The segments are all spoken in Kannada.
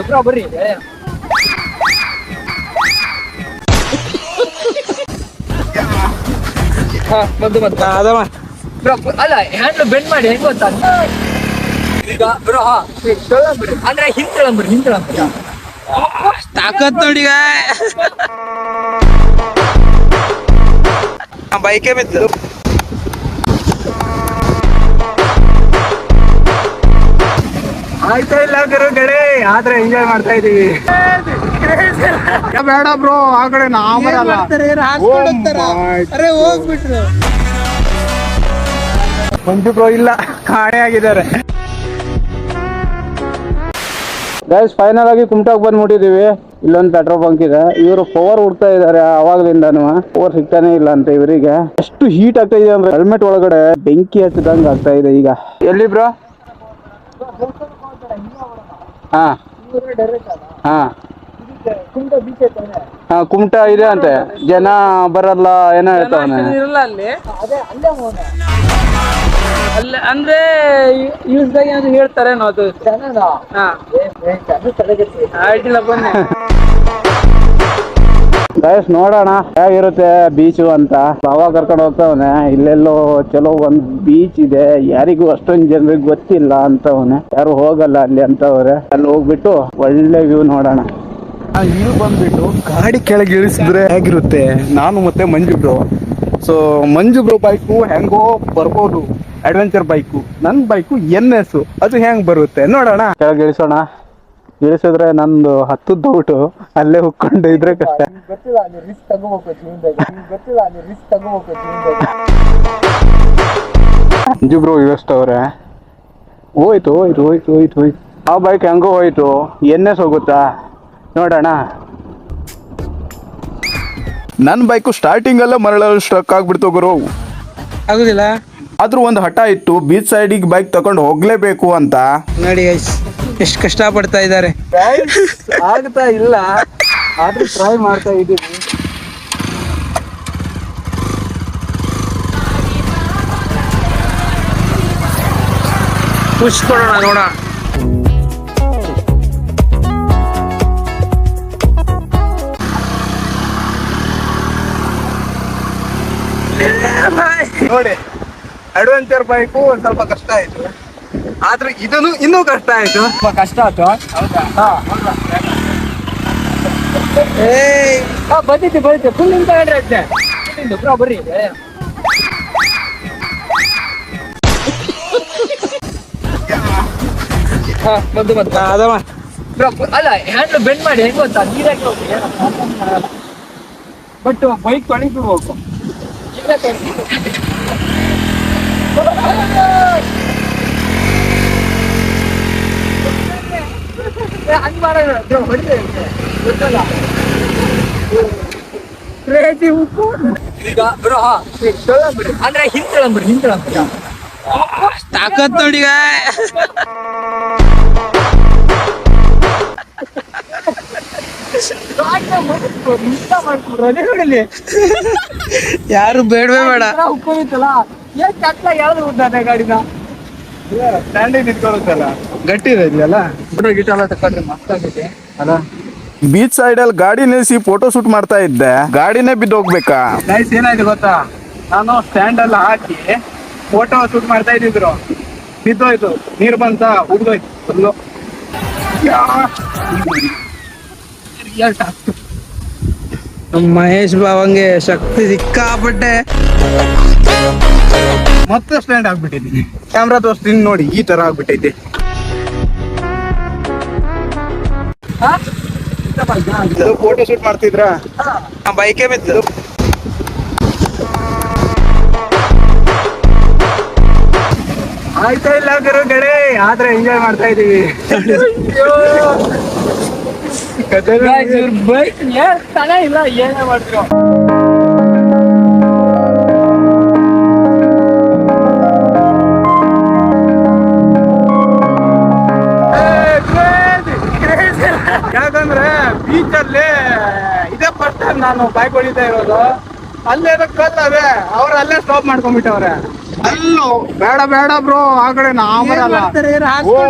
ಬ್ರೋ ಬರ್ರಿ. ಅದಮ್ಮ ಬ್ರೋ ಅಲ್ಲ ಹ್ಯಾಂಡ್ ಬೆಂಡ್ ಮಾಡಿ ಹೆಂಗ್ ಗೊತ್ತಾ ಈಗ ಬ್ರೋ ಅಂದ್ರೆ ಹಿಂತಳಂಬ್ರಿ ತಾಕತ್ ನೋಡಿ ಬೈಕೇ ಬಿತ್ತು. ಆಯ್ತಾ ಇಲ್ಲ ಗಡೆ ಆದ್ರೆ ಎಂಜಾಯ್ ಮಾಡ್ತಾ ಇದೀವಿ. ಬೇಡ ಬ್ರೋ ಆ ಕಡೆ ಅರೆ ಹೋಗ್ಬಿಟ್ರು. ಮಂಜು ಬ್ರೋ ಇಲ್ಲ, ಕಾಣೆ ಆಗಿದ್ದಾರೆ. ಗೈಸ್ ಫೈನಲ್ ಆಗಿ ಕುಮಟಾಗ್ ಬಂದ್ಬಿಟ್ಟಿದೀವಿ. ಇಲ್ಲೊಂದು ಪೆಟ್ರೋಲ್ ಬಂಕ್ ಇದೆ. ಇವರು ಪವರ್ ಹುಡ್ತಾ ಇದಾರೆ ಅವಾಗ್ಲಿಂದಾನು. ಪವರ್ ಸಿಗ್ತಾನೆ ಇಲ್ಲ ಅಂತ ಇವರಿಗೆ. ಎಷ್ಟು ಹೀಟ್ ಆಗ್ತಾ ಇದೆ ಅಂದ್ರೆ ಹೆಲ್ಮೆಟ್ ಒಳಗಡೆ ಬೆಂಕಿ ಹಚ್ಚಿದಂಗ ಆಗ್ತಾ ಇದೆ ಈಗ. ಎಲ್ಲಿ ಬ್ರೋ? ಹಾ ಹಾ ಹಾ ಕುಮಟಾ ಇದೆ ಅಂತೆ. ಜನ ಬರಲ್ಲ ಏನೋ ಹೇಳ್ತಾವನೆ. ಇರಲ್ಲ ಅಲ್ಲಿ ಅಲ್ಲ ಅಂದ್ರೆ ಯೂಸ್ದಾಗಿ ಅಂತ ಹೇಳ್ತಾರೆ ಅದು. ಆಯ್ತಿಲ್ಲ ಬನ್ನಿ ಗೈಸ್ ನೋಡೋಣ ಹೇಗಿರುತ್ತೆ ಬೀಚು ಅಂತ. ಅವಾಗ ಕರ್ಕೊಂಡು ಹೋಗ್ತಾವನೆ. ಇಲ್ಲೆಲ್ಲೋ ಚಲೋ ಒಂದ್ ಬೀಚ್ ಇದೆ, ಯಾರಿಗೂ ಅಷ್ಟೊಂದು ಜನರಿಗೆ ಗೊತ್ತಿಲ್ಲ ಅಂತವನೆ. ಯಾರು ಹೋಗಲ್ಲ ಅಲ್ಲಿ ಅಂತವ್ರೆ. ಅಲ್ಲಿ ಹೋಗ್ಬಿಟ್ಟು ಒಳ್ಳೆ ವ್ಯೂ ನೋಡೋಣ. ಇಲ್ಲಿ ಬಂದ್ಬಿಟ್ಟು ಗಾಡಿ ಕೆಳಗೆ ಇಳಿಸಿದ್ರೆ ಹೇಗಿರುತ್ತೆ. ನಾನು ಮತ್ತೆ ಮಂಜು ಬ್ರೋ. ಸೊ ಮಂಜು ಬ್ರೋ ಬೈಕು ಹೆಂಗೋ ಬರ್ಬೋದು, ಅಡ್ವೆಂಚರ್ ಬೈಕು. ನನ್ನ ಬೈಕು NS, ಅದು ಹೆಂಗ್ ಬರುತ್ತೆ ನೋಡೋಣ. ಕೆಳಗೆ ಇಳಿಸೋಣ. ಇಳಿಸಿದ್ರೆ ನಂದು ಹತ್ತದ ಡೌಟು ಅಲ್ಲೇ ಹುಕ್ಕೊಂಡು ಇದ್ರೆ ಕಷ್ಟ. ಮಂಜು ಬ್ರೋ ಇಳಿಸ್ತವ್ರೆ. ಹೋಯ್ತು ಹೋಯ್ತು ಹೋಯ್ತು ಹೋಯ್ತು ಹೋಯ್ತು. ಆ ಬೈಕ್ ಹೆಂಗೋ ಹೋಯ್ತು. NS ಹೋಗುತ್ತಾ ನೋಡೋಣ. ನನ್ನ ಬೈಕು ಸ್ಟಾರ್ಟಿಂಗ್ ಅಲ್ಲೇ ಮರಳಲ್ಲಿ ಸ್ಟ್ರಕ್ ಆಗ್ಬಿಡ್ತು ಗುರು. ಆಗುದಿಲ್ಲ. ಆದ್ರೂ ಒಂದು ಹಠ ಇತ್ತು, ಬೀಚ್ ಸೈಡಿಗೆ ಬೈಕ್ ತಗೊಂಡು ಹೋಗ್ಲೇಬೇಕು ಅಂತ. ನೋಡಿ ಗೈಸ್ ಎಷ್ಟು ಕಷ್ಟ ಪಡ್ತಾ ಇದ್ದಾರೆ. ಆಗ್ತಾ ಇಲ್ಲ ಆದ್ರೂ ಟ್ರೈ ಮಾಡ್ತಾ ಇದ್ದೀವಿ. ಪುಷ್ ಕೊಡೋಣ ನೋಡೋಣ. ನೋಡಿ ಅಡ್ವೆಂಚರ್ ಬೈಕು ಒಂದ್ ಸ್ವಲ್ಪ ಕಷ್ಟ ಆಯ್ತು, ಆದ್ರೆ ಇದನ್ನು ಇನ್ನೂ ಕಷ್ಟ ಆಯ್ತು. ಕಷ್ಟ ಆಯ್ತು. ಬಂದಿದ್ದೆ ಫುಲ್ ನಿಂತ ಬ್ರೋ ಬರ್ರಿ. ಅದಮ್ಮ ಬ್ರೋ ಅಲ್ಲ ಹ್ಯಾಂಡ್ ಬೆಂಡ್ ಮಾಡಿ ಹೆಂಗ್ ಗೊತ್ತಾ ನೀರಾಗಿ ಹೋಗಿ ಬಟ್ ಬೈಕ್ ತೊಳಿಬಿಡ್ಬೇಕು. ಹಂಗ್ ಮಾಡೋಣ ಗೊತ್ತಲ್ಲ ಈಗ ಬ್ರೋ ಅಂದ್ರೆ ಹಿಂತಳಂಬ್ರಿ ತಾಕತ್ ನೋಡಿ ಯಾರು ಬೇಡವೇ ಬೇಡ. ಉಕ್ಕೋಗಿತ್ತಲ್ಲ ಏನ್ ಚಟ್ಲ ಯಾವ್ದು ಉದ್ದಾನೆ ಗಾಡಿನ ಸ್ಟ್ಯಾಂಡಿಂಗ್ ನಿಂತ್ಕೊಳ್ಳುತ್ತಲ್ಲ, ಗಟ್ಟಿ ಇದೆ ಇದೆಯಲ್ಲ. ಗಿಟ ಎಲ್ಲ ತಕೊಂಡ್ರೆ ಮಸ್ತ್ ಆಗೈತೆ ಅಲ್ಲ. ಬೀಚ್ ಸೈಡ್ ಅಲ್ಲಿ ಗಾಡಿ ನಿಲ್ಸಿ ಫೋಟೋ ಶೂಟ್ ಮಾಡ್ತಾ ಇದ್ದೆ, ಗಾಡಿನೇ ಬಿದ್ದೋಗ್ಬೇಕಾ. ಗೈಸ್ ಏನಾಯ್ತು ಗೊತ್ತಾ, ನಾನು ಸ್ಟ್ಯಾಂಡ್ ಎಲ್ಲ ಹಾಕಿ ಫೋಟೋ ಶೂಟ್ ಮಾಡ್ತಾ ಇದ್ದಿದ್ರು, ಬಿದ್ದೋಯ್ತು. ನೀರು ಬಂತ ಉಗ್ದೋಯ್ತು ಫುಲ್ಲು. ನಮ್ಮ ಮಹೇಶ್ ಬಾವಂಗೆ ಶಕ್ತಿ ಸಿಕ್ಕಾಪಟ್ಟೆ. ಮತ್ತೆ ಸ್ಟ್ಯಾಂಡ್ ಆಗ್ಬಿಟ್ಟಿದ್ದೀನಿ. ಕ್ಯಾಮ್ರಾ ತೋರಿಸ್ತೀನಿ ನೋಡಿ, ಈ ತರ ಆಗ್ಬಿಟ್ಟೈತೆ. ಫೋಟೋ ಶೂಟ್ ಮಾಡ್ತಿದ್ರ ಬೈಕೇ ಬಿತ್ತು. ಆಯ್ತಾ ಇಲ್ಲ ಗಡೆ ಆದ್ರೆ ಎಂಜಾಯ್ ಮಾಡ್ತಾ ಇದೀವಿ. ಬೈಕ್ ತನ ಇಲ್ಲ ಏನೇ ಮಾಡ್ತೀರೋ. ಯಾಕಂದ್ರೆ ಬೀಚ್ ಅಲ್ಲಿ ಇದೇ ಫಸ್ಟ್ ಟೈಮ್ ನಾನು ಬೈಕ್ ಹೊಡಿತಾ ಇರೋದು. ಅಲ್ಲೇ ಕಲ್ಲವೇ ಅವ್ರು ಅಲ್ಲೇ ಸ್ಟಾಪ್ ಮಾಡ್ಕೊಂಡ್ಬಿಟ್ಟವ್ರೆ. ಅಲ್ಲೋ ಬೇಡ ಬೇಡ ಬ್ರೋ ಆ ಕಡೆ ನಾ ಬರಲ್ಲ.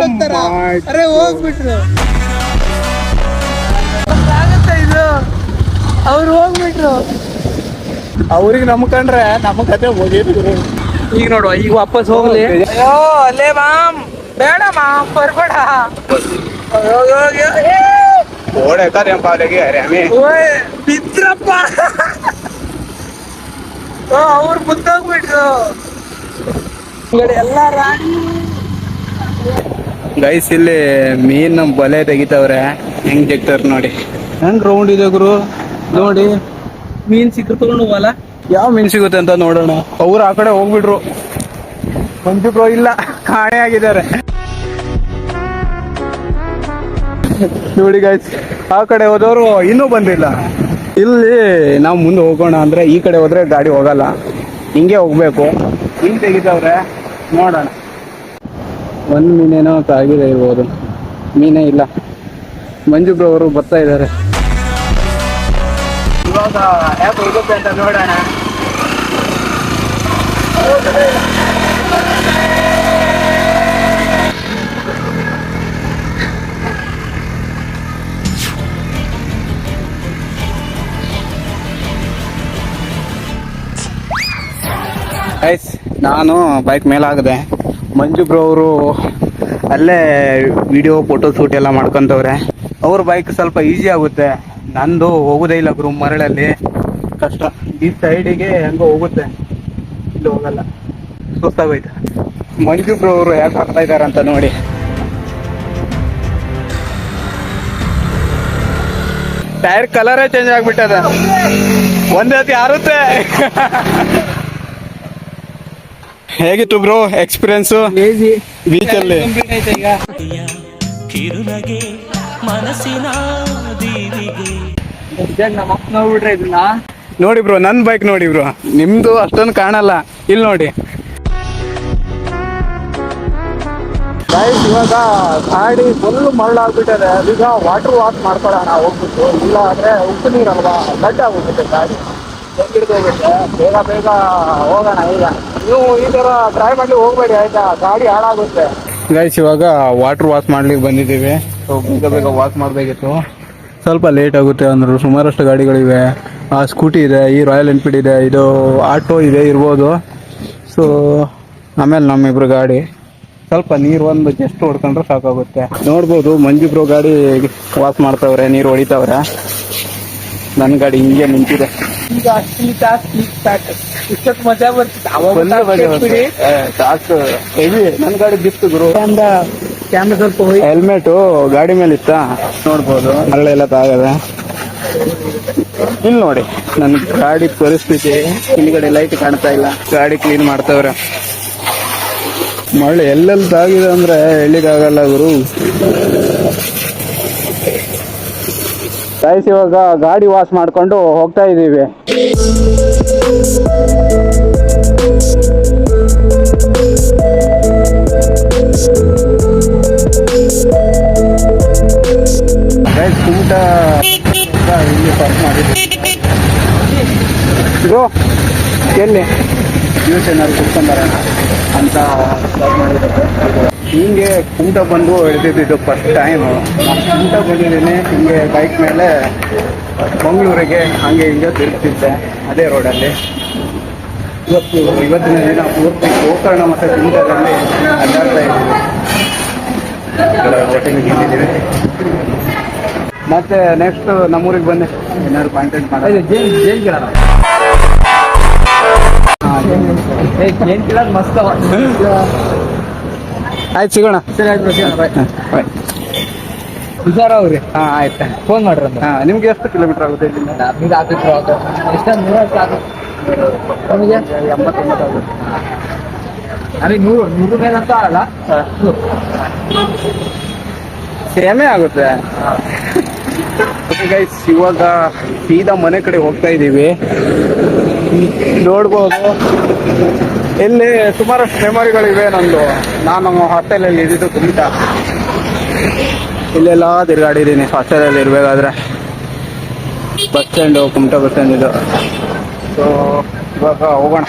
ಅರೆ ಹೋಗ್ಬಿಟ್ರು ಆಗತ್ತ ಇದು, ಅವ್ರು ಹೋಗ್ಬಿಟ್ರು. ಅವ್ರಿಗೆ ನಂಬ್ಕೊಂಡ್ರೆ ನಮ್ಮ ಕತೆ ಮುಗಿದ್ರು. ಈಗ ನೋಡುವ, ಈಗ ವಾಪಸ್ ಹೋಗ್ಲಿ. ಅಯ್ಯೋ ಅಲ್ಲೇ ಮಾಮ್, ಬೇಡ ಮಾಮ್, ಬರ್ಬೇಡ. ಓಡೆ ಕಾಲೆಗೆ ಅರೆ ಬಿದ್ರಪ್ಪ, ಅವ್ರು ಮುದ್ದೋಗ್ಬಿಟ್ರು. ಎಲ್ಲ ರಾಣಿ ಗೈಸ್ ಇಲ್ಲಿ ಮೀನ್ ಬಲೆ ತೆಗಿತಾವ್ರೆ, ಹೆಂಗ್ ತೆಗ್ತಾರ ನೋಡಿ. ಹೆಂಗ್ ರೌಂಡ್ ಇದೆ ಗುರು ನೋಡಿ. ಮೀನ್ ಸಿಕ್ಕರು ತಗೊಂಡು ಹೋಗಲ್ಲ. ಯಾವ ಮೀನ್ ಸಿಗುತ್ತೆ ಅಂತ ನೋಡೋಣ. ಅವ್ರು ಆ ಕಡೆ ಹೋಗ್ಬಿಟ್ರು, ಮಂಜು ಬ್ರೋ ಇಲ್ಲ, ಕಾಣೆ ಆಗಿದ್ದಾರೆ ನೋಡಿ ಗೈಸ್. ಆ ಕಡೆ ಹೋದವರು ಇನ್ನೂ ಬಂದಿಲ್ಲ. ಇಲ್ಲಿ ನಾವು ಮುಂದೆ ಹೋಗೋಣ ಅಂದ್ರೆ ಈ ಕಡೆ ಹೋದ್ರೆ ಗಾಡಿ ಹೋಗಲ್ಲ, ಹಿಂಗೆ ಹೋಗ್ಬೇಕು. ಹಿಂಗ್ ತೆಗಿತಾವ್ರೆ, ನೋಡೋಣ. ಒಂದು ಮೀನೇನೋ ತಾಗಿದೆ ಇರ್ಬೋದು, ಮೀನೇ ಇಲ್ಲ. ಮಂಜು ಬ್ರೋ ಅವರು ಬರ್ತಾ ಇದ್ದಾರೆ. ಇವಾಗ ಯಾಕೆ ಹೋಗುತ್ತೆ ಅಂತ ನೋಡೋಣ. ಗೈಸ್ ನಾನು ಬೈಕ್ ಮೇಲಾಗದೆ, ಮಂಜು ಬ್ರೋ ಅವರು ಅಲ್ಲೇ ವಿಡಿಯೋ ಫೋಟೋ ಶೂಟ್ ಎಲ್ಲ ಮಾಡ್ಕೊಂತವ್ರೆ. ಅವ್ರ ಬೈಕ್ ಸ್ವಲ್ಪ ಈಸಿ ಆಗುತ್ತೆ, ನಂದು ಹೋಗೋದೇ ಇಲ್ಲ ಗುರು, ಮರಳಲ್ಲಿ ಕಷ್ಟ. ಈ ಸೈಡಿಗೆ ಹೆಂಗೋ ಹೋಗುತ್ತೆ, ಇಲ್ಲಿ ಹೋಗಲ್ಲ, ಸುಸ್ತಾಗೋಯ್ತು. ಮಂಜು ಬ್ರೋ ಅವರು ಯಾಕೆ ಬರ್ತಾ ಇದಾರೆ ಅಂತ ನೋಡಿ. ಟೈರ್ ಕಲರೇ ಚೇಂಜ್ ಆಗ್ಬಿಟ್ಟದ, ಒಂದೇ ಹೊತ್ತಿ ಆರುತ್ತೆ. ಹೇಗಿತ್ತು ಬ್ರೋ ಎಕ್ಸ್ಪೀರಿಯನ್ಸು ಬೀಚಲ್ಲಿ? ಕಿರುನಗೆ ಮನಸ್ಸಿನ ದೀವಿಗೆ ನಮ್ಮ ಅಪ್ಪ ನೋಡ್ಬಿಟ್ರೆ ಇದನ್ನ. ನೋಡಿ ಬ್ರೋ, ನನ್ನ ಬೈಕ್ ನೋಡಿ ಬ್ರೋ, ನಿಮ್ದು ಅಷ್ಟೊಂದು ಕಾಣಲ್ಲ. ಇಲ್ಲಿ ನೋಡಿ ಗೈಸ್, ಇವಾಗ ಗಾಡಿ ಫುಲ್ ಮರಳಾಗ್ಬಿಟ್ಟಿದೆ. ಈಗ ವಾಟರ್ ವಾಶ್ ಮಾಡ್ಕೊಳ್ಳೋಣ ಹೋಗ್ಬಿಟ್ಟು, ಇಲ್ಲ ಅಂದ್ರೆ ಉಪ್ಪು ನೀರಲ್ವಾ, ಗಡ್ಡ ಆಗ್ಬಿಟ್ಟಿದೆ ಗಾಡಿ, ಹೋಗುತ್ತೆ. ಬೇಗ ಬೇಗ ಹೋಗೋಣ. ಈಗ ನೀವು ಈ ತರ ಟ್ರೈ ಮಾಡ್ಲಿಕ್ಕೆ ಹೋಗ್ಬೇಡಿ ಆಯ್ತಾ, ಗಾಡಿ ಹಾಳಾಗುತ್ತೆ. ಗೈಸ್ ಇವಾಗ ವಾಟರ್ ವಾಶ್ ಮಾಡ್ಲಿಕ್ಕೆ ಬಂದಿದ್ದೀವಿ. ಬೇಗ ಬೇಗ ವಾಶ್ ಮಾಡಬೇಕಿತ್ತು, ಸ್ವಲ್ಪ ಲೇಟ್ ಆಗುತ್ತೆ ಅಂದರು. ಸುಮಾರಷ್ಟು ಗಾಡಿಗಳಿವೆ, ಆ ಸ್ಕೂಟಿ ಇದೆ, ಈ ರಾಯಲ್ ಎನ್ಫೀಲ್ಡ್ ಇದೆ, ಇದು ಆಟೋ ಇದೆ ಇರ್ಬೋದು. ಸೊ ಆಮೇಲೆ ನಮ್ಮಿಬ್ರು ಗಾಡಿ ಸ್ವಲ್ಪ ನೀರು ಒಂದು ಜಸ್ಟ್ ಹೊಡ್ಕೊಂಡ್ರೆ ಸಾಕಾಗುತ್ತೆ. ನೋಡ್ಬೋದು ಮಂಜು ಬ್ರೋ ಗಾಡಿ ವಾಶ್ ಮಾಡ್ತಾವ್ರೆ, ನೀರು ಹೊಡಿತಾವ್ರೆ. ನನ್ನ ಗಾಡಿ ಹಿಂಗೆ ನಿಂತಿದೆ. ಈಗ ಇಷ್ಟೊತ್ತು ಮಜಾ ಬರ್ತಿತ್ತು. ಹೆವಿ ನನ್ನ ಗಾಡಿ ಬಿತ್ತು ಗುರು. ಕ್ಯಾಮ್ರಾ ಸ್ವಲ್ಪ ಹೋಗಿ ಹೆಲ್ಮೆಟ್ ಗಾಡಿ ಮೇಲೆ ಇತ್ತ, ನೋಡ್ಬೋದು ಮರಳೆಲ್ಲ ತಾಗದೆ. ಇಲ್ಲಿ ನೋಡಿ ನನ್ನ ಗಾಡಿ ಪರಿಸ್ಥಿತಿ, ಹಿಂದ್ಗಡೆ ಲೈಟ್ ಕಾಣ್ತಾ ಇಲ್ಲ. ಗಾಡಿ ಕ್ಲೀನ್ ಮಾಡ್ತಾವ್ರೆ. ಮರಳು ಎಲ್ಲೆಲ್ಲಿ ತಾಗಿದೆ ಅಂದ್ರೆ ಹೇಳಿಕ್ಕಾಗಲ್ಲ ಗುರು. ಗೈಸ್ ಇವಾಗ ಗಾಡಿ ವಾಶ್ ಮಾಡ್ಕೊಂಡು ಹೋಗ್ತಾ ಇದೀವಿ. ಊಟ ಇಲ್ಲಿ ಪಾರ್ಕ್ ಮಾಡಿದ್ವಿ ಬ್ರೋ. ಎಲ್ಲಿ ಜ್ಯೂಸ್ ಏನಾದ್ರು ಕುಡ್ಕೊಂಬರೋಣ ಅಂತ ಹಿಂಗೆ ಕುಮಟ ಬಂದು ಎಳ್ದಿದ್ದು ಫಸ್ಟ್ ಟೈಮು. ಕುಮಟ ಬಂದಿದ್ದೀನಿ ಹಿಂಗೆ ಬೈಕ್ ಮೇಲೆ ಮಂಗಳೂರಿಗೆ ಹಂಗೆ ಹಿಂಗೆ ತಿರುಗ್ತಿದ್ದೆ ಅದೇ ರೋಡಲ್ಲಿ. ಇವತ್ತಿನ ದಿನ ಪೂರ್ತಿ ಗೋಕರ್ಣ ಮತ್ತು ಕುಮಟದಲ್ಲಿ ಅಡ್ಡಾಡ್ತಾ ಇದ್ದೀವಿ. ಹೋಟೆಲ್ಗೆ ತಿಂದಿದ್ದೀವಿ. ಮತ್ತೆ ನೆಕ್ಸ್ಟ್ ನಮ್ಮೂರಿಗೆ ಬಂದೆ ಏನಾದ್ರು ಕಾಂಟ್ಯಾಕ್ಟ್ ಮಾಡೋದು. ಜೇನ್ ಕೇಳೋಣ. ಜೇನ್ ಕೇಳೋದು ಮಸ್ತ್. ಆಯ್ತು ಸಿಗೋಣ. ಸರಿ ಆಯ್ತು, ಸಿಗೋಣ. ಬಾಯ್. ಹುಷಾರ ಅವ್ರಿ. ಹಾಂ ಆಯ್ತು, ಫೋನ್ ಮಾಡ್ರಿ. ನಿಮ್ಗೆ ಎಷ್ಟು ಕಿಲೋಮೀಟರ್ ಆಗುತ್ತೆ ಇಲ್ಲಿಂದ? ನಮಗೆ ಆಗ್ತಿತ್ತು ಎಷ್ಟೊಂದು 100 ಆಗುತ್ತೆ. ನಮಗೆ 89 ಆಗುತ್ತೆ. ನಮಗೆ 100 ಮೇಲೆ ಅಂತ ಆಗಲ್ಲ, ಸೇಮೇ ಆಗುತ್ತೆ. ಗೈಸ್ ಇವಾಗ ಸೀದಾ ಮನೆ ಕಡೆ ಹೋಗ್ತಾ ಇದ್ದೀವಿ. ನೋಡ್ಬೋದು ಇಲ್ಲಿ ಸುಮಾರಷ್ಟು ಮೆಮೊರಿಗಳಿವೆ ನಂದು. ನಾನು ಹಾಸ್ಟೆಲಲ್ಲಿ ಇದ್ದಿದ್ದು ಕುಮಟ, ಇಲ್ಲೆಲ್ಲ ತಿರುಗಾಡಿದ್ದೀನಿ ಹಾಸ್ಟೆಲಲ್ಲಿ ಇರಬೇಕಾದ್ರೆ. Bus stand Kumta bus stand ಇದು. ಸೊ ಇವಾಗ ಹೋಗೋಣ.